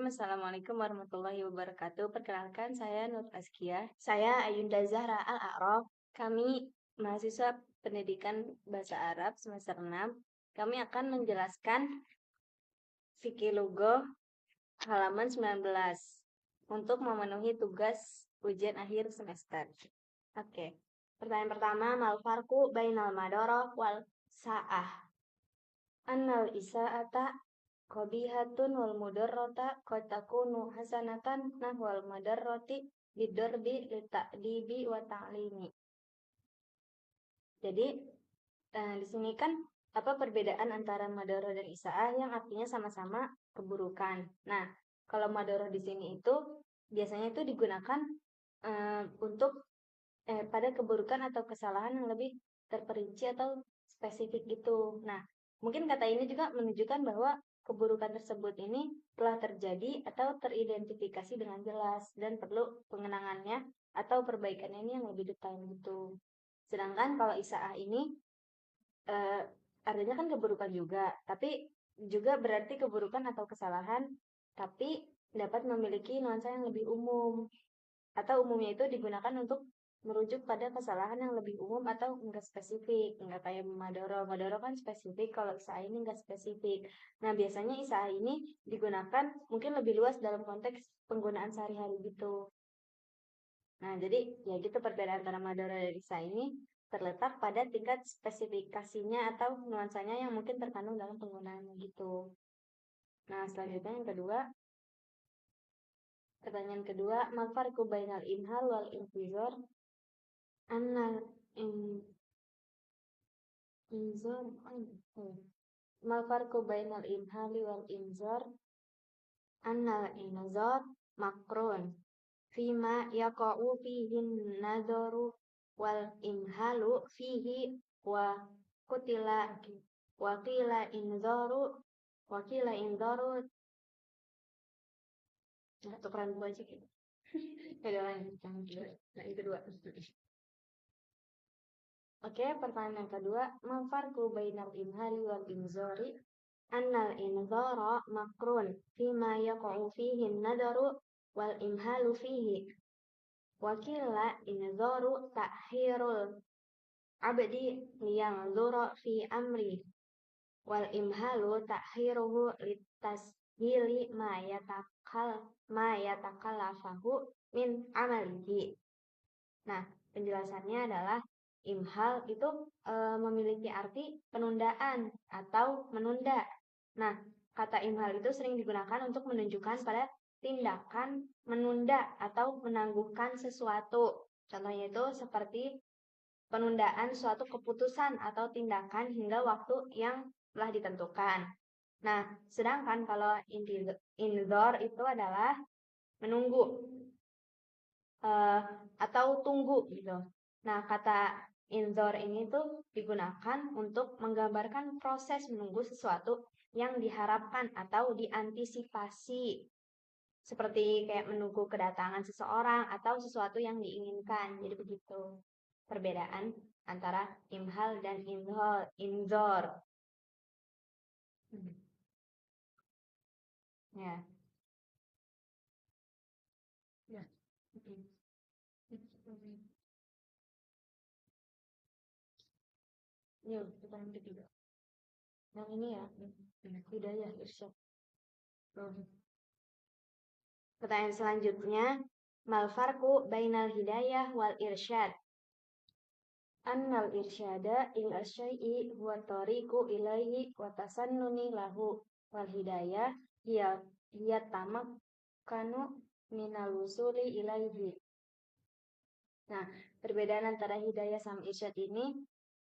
Assalamualaikum warahmatullahi wabarakatuh. Perkenalkan, saya Nur Azkia. Saya Ayunda Zahra Al-A'raf. Kami mahasiswa pendidikan bahasa Arab semester 6. Kami akan menjelaskan fikih lugah halaman 19 untuk memenuhi tugas ujian akhir semester. Oke. Pertanyaan pertama, mal farqu bainal madorah wal sa'ah. Annal isa'ata qabihatun wal mudarrata qad takunu hasanatan nahwal mudarrati bidarbi lita'dibi wa ta'limi. Jadi di sini kan apa perbedaan antara madoroh dan isaah yang artinya sama-sama keburukan. Nah, kalau madoroh di sini itu biasanya itu digunakan untuk pada keburukan atau kesalahan yang lebih terperinci atau spesifik gitu. Nah, mungkin kata ini juga menunjukkan bahwa keburukan tersebut ini telah terjadi atau teridentifikasi dengan jelas dan perlu pengenangannya atau perbaikannya ini yang lebih detail gitu. Sedangkan kalau isaah ini artinya kan keburukan juga, tapi juga berarti keburukan atau kesalahan, tapi dapat memiliki nuansa yang lebih umum. Atau umumnya itu digunakan untuk merujuk pada kesalahan yang lebih umum atau enggak spesifik. Enggak kayak madoro. Madoro kan spesifik, kalau isaah ini enggak spesifik. Nah, biasanya isaah ini digunakan mungkin lebih luas dalam konteks penggunaan sehari-hari gitu. Nah, jadi ya gitu perbedaan antara madoro dan isaah ini terletak pada tingkat spesifikasinya atau nuansanya yang mungkin terkandung dalam penggunaannya gitu. Nah, selanjutnya yang kedua, pertanyaan kedua, mal farqu bainal imhal wal infizor? Annal inzor mal farqu bainal imhali wal inzor? Annal inzor makrun fima yaqa'u fihi nadaru wal imhalu fihi wa kutila wakila inzaru nah, tukeran dua aja gitu. Ada lain nah itu dua. Oke, pertanyaan yang kedua, ma farqu bainal imhali wal inzari? Annal inzara makrun fima yaqa'u fihi nadaru wal imhalu fihi wakila inzaru ta'khirul abdi liyanzura fi amri wal imhalu ta'khiruhu litashili ma yatakallafahu min amalihi. Nah, penjelasannya adalah imhal itu memiliki arti penundaan atau menunda. Nah, kata imhal itu sering digunakan untuk menunjukkan pada tindakan menunda atau menangguhkan sesuatu. Contohnya itu seperti penundaan suatu keputusan atau tindakan hingga waktu yang telah ditentukan. Nah, sedangkan kalau inzor itu adalah menunggu atau tunggu gitu. Nah, kata inzor ini tuh digunakan untuk menggambarkan proses menunggu sesuatu yang diharapkan atau diantisipasi. Seperti kayak menunggu kedatangan seseorang atau sesuatu yang diinginkan. Jadi begitu perbedaan antara imhal dan inzor. Ya. Ya. Yuk, pertanyaan ketiga. Yang ini ya, hidayah irsyad. Pertanyaan selanjutnya, mal farqu bainal hidayah wal irsyad? Annal irsyada ila syai'i huwa tariqu ilaihi wa tasannuni lahu wal hidayah hiya tamakkanu minal wusuli ilaihi. Nah, perbedaan antara hidayah sama irsyad ini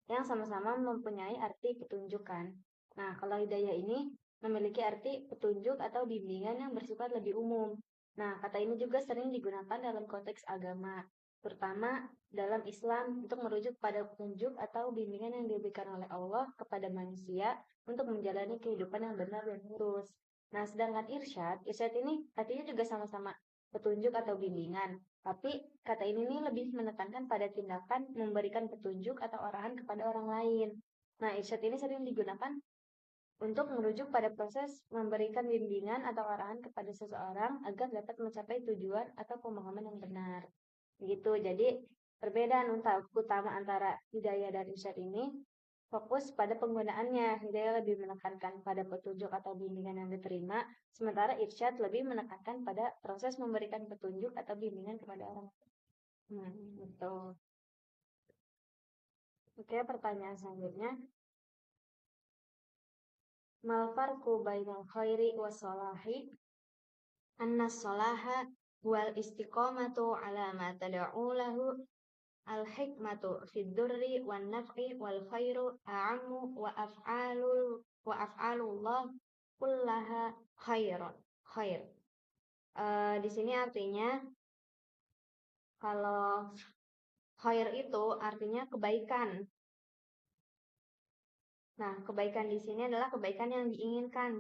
yang sama-sama mempunyai arti petunjukan. Nah, kalau hidayah ini memiliki arti petunjuk atau bimbingan yang bersifat lebih umum. Nah, kata ini juga sering digunakan dalam konteks agama, terutama dalam Islam untuk merujuk pada petunjuk atau bimbingan yang diberikan oleh Allah kepada manusia untuk menjalani kehidupan yang benar dan lurus. Nah, sedangkan irsyad ini artinya juga sama-sama petunjuk atau bimbingan. Tapi kata ini nih lebih menekankan pada tindakan memberikan petunjuk atau arahan kepada orang lain. Nah, irsyad ini sering digunakan untuk merujuk pada proses memberikan bimbingan atau arahan kepada seseorang agar dapat mencapai tujuan atau pemahaman yang benar. Gitu. Jadi perbedaan utama antara hidayah dan irsyad ini fokus pada penggunaannya. Hidayah lebih menekankan pada petunjuk atau bimbingan yang diterima, sementara irsyad lebih menekankan pada proses memberikan petunjuk atau bimbingan kepada orang. Gitu. Oke, pertanyaan selanjutnya. Mal farqu bainal khairi was salahi? Anna salaha wal istiqamatu ala ma tad'u lahu al-hikmatu fid durri wan naf'i wal khairu a'ammu wa af'alullah kullaha khair. Di sini artinya kalau khair itu artinya kebaikan. Nah, kebaikan di sini adalah kebaikan yang diinginkan.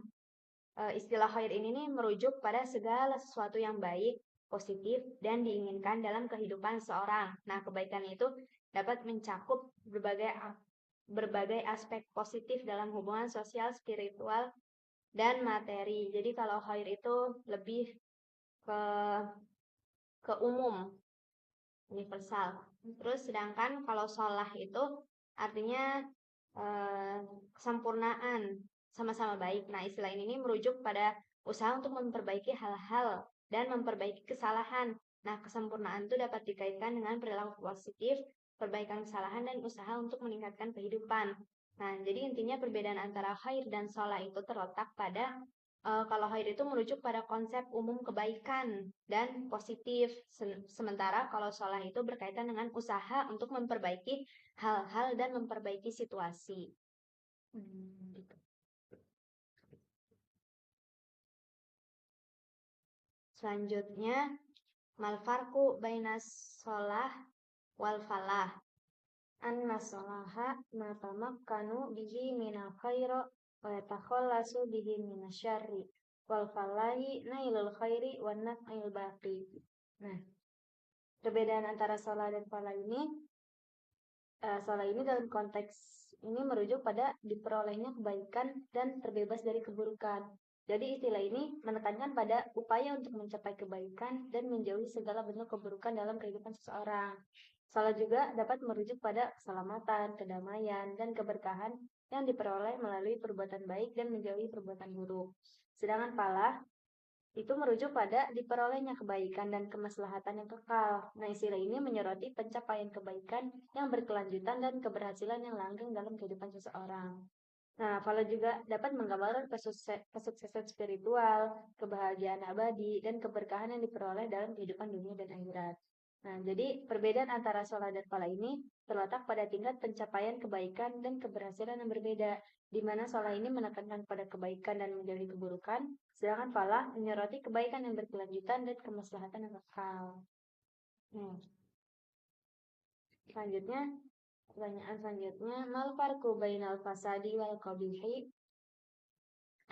Istilah khair ini nih merujuk pada segala sesuatu yang baik, positif, dan diinginkan dalam kehidupan seorang. Nah, kebaikan itu dapat mencakup berbagai aspek positif dalam hubungan sosial, spiritual, dan materi. Jadi kalau khair itu lebih ke umum, universal. Terus sedangkan kalau sholah itu artinya kesempurnaan, sama-sama baik. Nah, istilah ini merujuk pada usaha untuk memperbaiki hal-hal dan memperbaiki kesalahan. Nah, kesempurnaan itu dapat dikaitkan dengan perilaku positif, perbaikan kesalahan, dan usaha untuk meningkatkan kehidupan. Nah, jadi intinya perbedaan antara khair dan sholah itu terletak pada kalau khair itu merujuk pada konsep umum kebaikan dan positif. Sementara kalau sholah itu berkaitan dengan usaha untuk memperbaiki hal-hal dan memperbaiki situasi. Gitu. Selanjutnya, mal farqu bainas sholah wal falah? Anna sholaha ma tamakkanu bihi minal khairi wa yatakhallasu bihi minasyarri wal falahi nailul khairi wan naf'il baqi. Nah, perbedaan antara sholah dan falah ini dalam konteks ini merujuk pada diperolehnya kebaikan dan terbebas dari keburukan. Jadi istilah ini menekankan pada upaya untuk mencapai kebaikan dan menjauhi segala bentuk keburukan dalam kehidupan seseorang. Salah juga dapat merujuk pada keselamatan, kedamaian, dan keberkahan yang diperoleh melalui perbuatan baik dan menjauhi perbuatan buruk. Sedangkan falah itu merujuk pada diperolehnya kebaikan dan kemaslahatan yang kekal. Nah, istilah ini menyoroti pencapaian kebaikan yang berkelanjutan dan keberhasilan yang langgeng dalam kehidupan seseorang. Nah, falah juga dapat menggambarkan kesuksesan spiritual, kebahagiaan abadi, dan keberkahan yang diperoleh dalam kehidupan dunia dan akhirat. Nah, jadi perbedaan antara sholah dan falah ini terletak pada tingkat pencapaian kebaikan dan keberhasilan yang berbeda, di mana sholah ini menekankan pada kebaikan dan menjauhi keburukan, sedangkan falah menyoroti kebaikan yang berkelanjutan dan kemaslahatan yang kekal. Selanjutnya, pertanyaan selanjutnya, mal farqu bainal fasadi wal qabihi?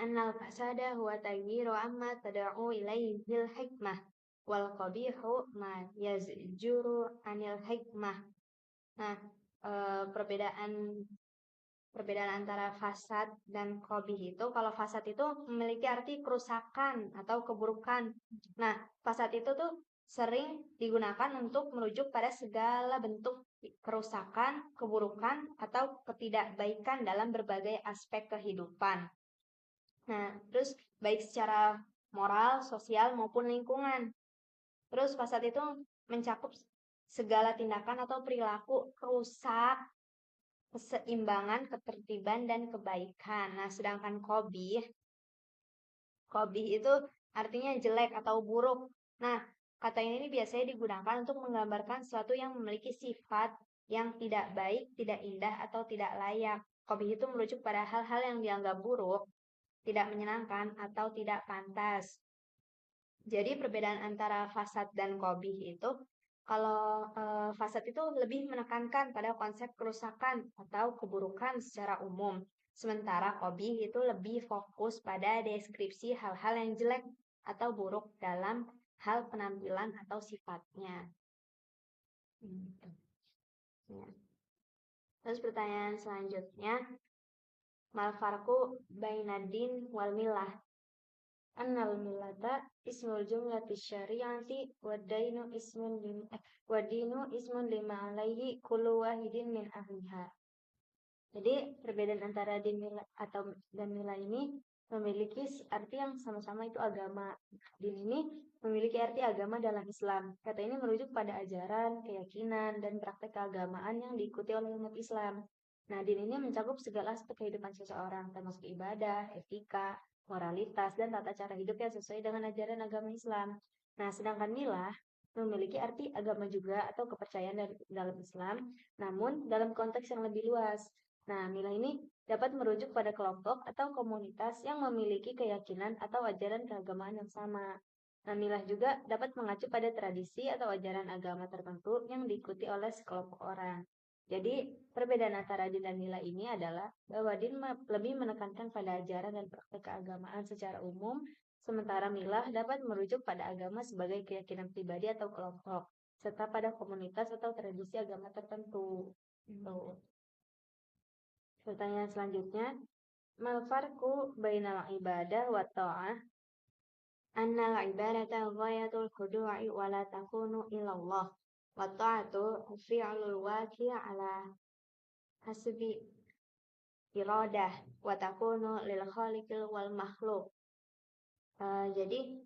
Annal fasada huwa taghyiru amma tad'u ilaihil hikmah wal qabihu ma yazjuru anil hikmah. Nah, perbedaan antara fasad dan qabih itu, kalau fasad itu memiliki arti kerusakan atau keburukan. Nah, fasad itu tuh sering digunakan untuk merujuk pada segala bentuk kerusakan, keburukan, atau ketidakbaikan dalam berbagai aspek kehidupan. Nah, terus baik secara moral, sosial, maupun lingkungan. Terus fasad itu mencakup segala tindakan atau perilaku rusak keseimbangan, ketertiban, dan kebaikan. Nah, sedangkan qabih itu artinya jelek atau buruk. Nah, kata ini biasanya digunakan untuk menggambarkan sesuatu yang memiliki sifat yang tidak baik, tidak indah, atau tidak layak. Qabih itu merujuk pada hal-hal yang dianggap buruk, tidak menyenangkan, atau tidak pantas. Jadi perbedaan antara fasad dan qabih itu, kalau fasad itu lebih menekankan pada konsep kerusakan atau keburukan secara umum. Sementara qabih itu lebih fokus pada deskripsi hal-hal yang jelek atau buruk dalam hal penampilan atau sifatnya. Ya. Terus pertanyaan selanjutnya, Mal farqu bainad-din wal millah. Annal millata ismul jumlati syari'ati wad-dinu ismun lima alaihi kullu wahidin min ahliha. Jadi perbedaan antara din dan mila ini memiliki arti yang sama-sama itu agama. Din ini memiliki arti agama dalam Islam. Kata ini merujuk pada ajaran, keyakinan, dan praktek keagamaan yang diikuti oleh umat Islam. Nah, din ini mencakup segala aspek kehidupan seseorang, termasuk ibadah, etika, moralitas, dan tata cara hidup yang sesuai dengan ajaran agama Islam. Nah, sedangkan milah memiliki arti agama juga atau kepercayaan dalam Islam, namun dalam konteks yang lebih luas. Nah, milah ini dapat merujuk pada kelompok atau komunitas yang memiliki keyakinan atau ajaran keagamaan yang sama. Nah, milah juga dapat mengacu pada tradisi atau ajaran agama tertentu yang diikuti oleh sekelompok orang. Jadi, perbedaan antara din dan milah ini adalah bahwa din lebih menekankan pada ajaran dan praktek keagamaan secara umum, sementara milah dapat merujuk pada agama sebagai keyakinan pribadi atau kelompok, serta pada komunitas atau tradisi agama tertentu. Tuh. Pertanyaan selanjutnya, mal farqu bainal ibadah wa ta'ah? Annal ibadata ghayatul khudu'i wa la takunu ilallah. Wa ta'atu fi'lul waqi' ala hasbi iradah wa takunu lil khaliqil wal makhluk. Jadi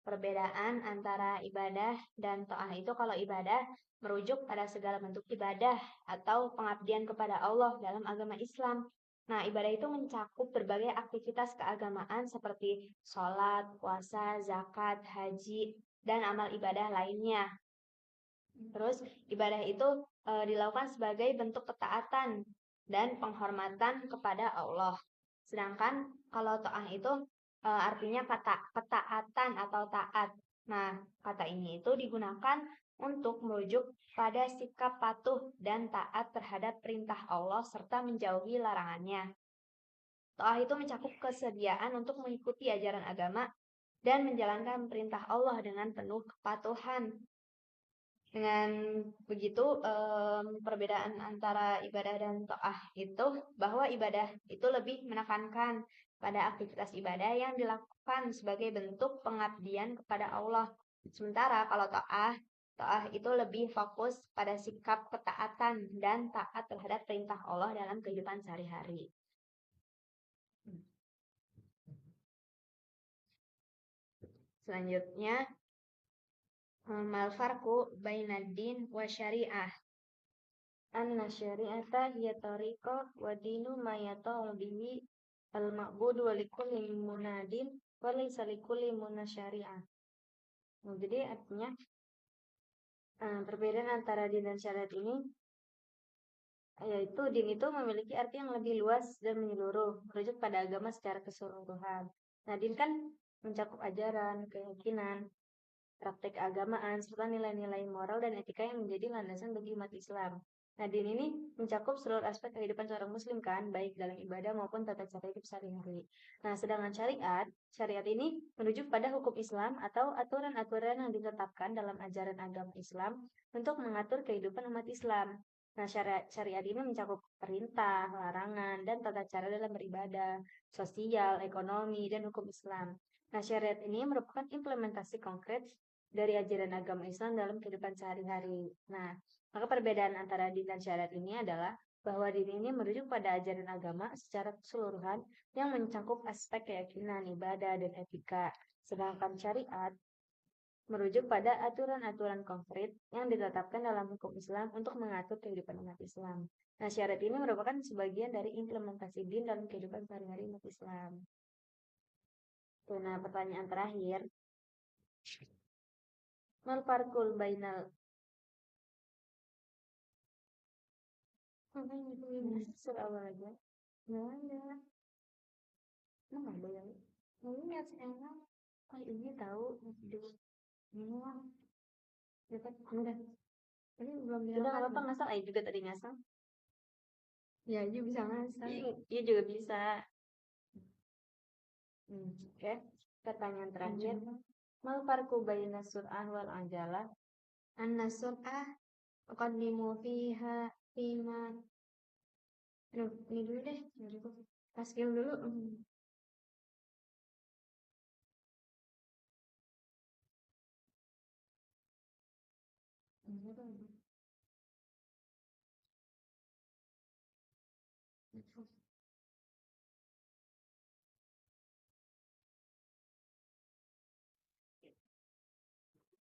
perbedaan antara ibadah dan ta'ah itu, kalau ibadah merujuk pada segala bentuk ibadah atau pengabdian kepada Allah dalam agama Islam. Nah, ibadah itu mencakup berbagai aktivitas keagamaan seperti sholat, puasa, zakat, haji, dan amal ibadah lainnya. Terus, ibadah itu dilakukan sebagai bentuk ketaatan dan penghormatan kepada Allah. Sedangkan kalau ta'ah itu artinya ketaatan atau taat. Nah, kata ini itu digunakan untuk merujuk pada sikap patuh dan taat terhadap perintah Allah serta menjauhi larangannya. Ta'ah itu mencakup kesediaan untuk mengikuti ajaran agama dan menjalankan perintah Allah dengan penuh kepatuhan. Dengan begitu, perbedaan antara ibadah dan ta'ah itu bahwa ibadah itu lebih menekankan pada aktivitas ibadah yang dilakukan sebagai bentuk pengabdian kepada Allah. Sementara kalau ta'ah itu lebih fokus pada sikap ketaatan dan taat terhadap perintah Allah dalam kehidupan sehari-hari. Selanjutnya, mal farqu bainad din wa syariah? Anna syari'ata hiya tariqah wa dinu ma yata'u bihi al-ma'bud wa likulli munadin wa laysa likulli munasyari'ah. Nah, jadi artinya perbedaan antara din dan syariat ini yaitu din itu memiliki arti yang lebih luas dan menyeluruh, merujuk pada agama secara keseluruhan. Nah, din kan mencakup ajaran, keyakinan, praktek keagamaan, serta nilai-nilai moral dan etika yang menjadi landasan bagi umat Islam. Nah, din ini mencakup seluruh aspek kehidupan seorang muslim kan, baik dalam ibadah maupun tata cara hidup sehari-hari. Nah, sedangkan syariat ini merujuk pada hukum Islam atau aturan-aturan yang ditetapkan dalam ajaran agama Islam untuk mengatur kehidupan umat Islam. Nah, syariat ini mencakup perintah, larangan, dan tata cara dalam beribadah, sosial, ekonomi, dan hukum Islam. Nah, syariat ini merupakan implementasi konkret dari ajaran agama Islam dalam kehidupan sehari-hari. Nah, maka perbedaan antara din dan syariat ini adalah bahwa din ini merujuk pada ajaran agama secara keseluruhan yang mencakup aspek keyakinan, ibadah, dan etika. Sedangkan syariat merujuk pada aturan-aturan konkret yang ditetapkan dalam hukum Islam untuk mengatur kehidupan umat Islam. Nah, syariat ini merupakan sebagian dari implementasi din dalam kehidupan sehari-hari umat Islam. Nah, pertanyaan terakhir. Mal farqul bainal awal aja. Nggak ada. Nggak ada yang lihat sekarang. Oh, ini tahu ini dapat udah. Ini belum bilang. Udah apa ngasal? Ayo juga tadi ngasal. Ya, Ayu bisa ngasal. Iya juga bisa. Oke. Pertanyaan terakhir. Mal farqu baina sur'ah wal ajalah? Anna sur'ah qaddimu fiha fima. Aduh, ini dulu deh. Taskil dulu.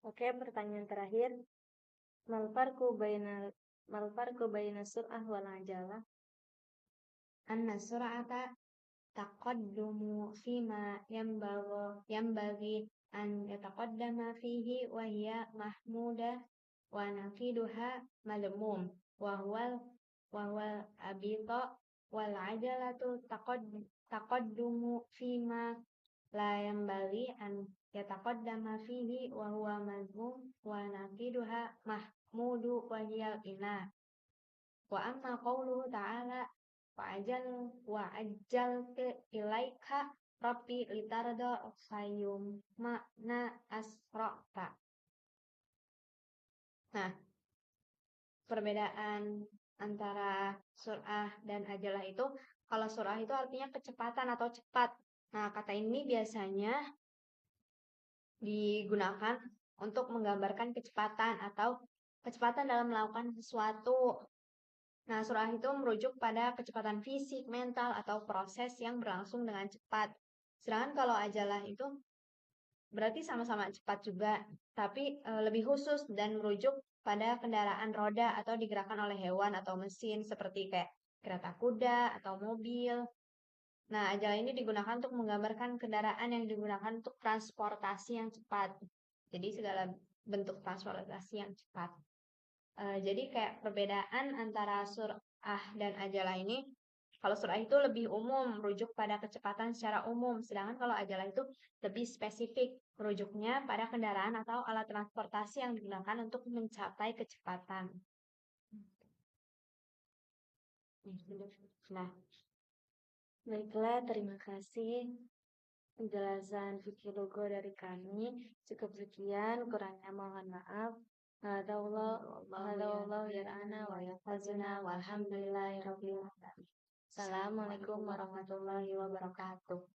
Oke, pertanyaan terakhir. Mal farqu baina sur'ah wal ajalah? Anna sur'ata taqaddumu fima yanbaghi an yataqaddama fihi wa hiya mahmudah wa naqiduha madmum wa huwal abita wal ajalatu taqaddumu fima la yanbaghi an yataqaddama fihi wa huwa madmum wa naqiduha mahmudu wa hiya ina. Wa amma qawluhu ta'ala wa ajjaltu ilaika rabbi litarda fayyum makna asra'ta. Nah, perbedaan antara sur'ah dan ajalah itu, kalau sur'ah itu artinya kecepatan atau cepat. Nah, kata ini biasanya digunakan untuk menggambarkan kecepatan atau kecepatan dalam melakukan sesuatu. Nah, sur'ah itu merujuk pada kecepatan fisik, mental, atau proses yang berlangsung dengan cepat. Sedangkan kalau ajalah itu berarti sama-sama cepat juga, tapi lebih khusus dan merujuk pada kendaraan roda atau digerakkan oleh hewan atau mesin seperti kayak kereta kuda atau mobil. Nah, ajalah ini digunakan untuk menggambarkan kendaraan yang digunakan untuk transportasi yang cepat. Jadi segala bentuk transportasi yang cepat. Jadi kayak perbedaan antara sur'ah dan ajalah ini, kalau sur'ah itu lebih umum, merujuk pada kecepatan secara umum, sedangkan kalau ajalah itu lebih spesifik, merujuknya pada kendaraan atau alat transportasi yang digunakan untuk mencapai kecepatan. Nah, baiklah, terima kasih penjelasan fikih logo dari kami. Cukup sekian, kurangnya mohon maaf. Hadallahu yar'ana wa yahfazuna walhamdulillahi rabbil alamin. Assalamualaikum warahmatullahi wabarakatuh.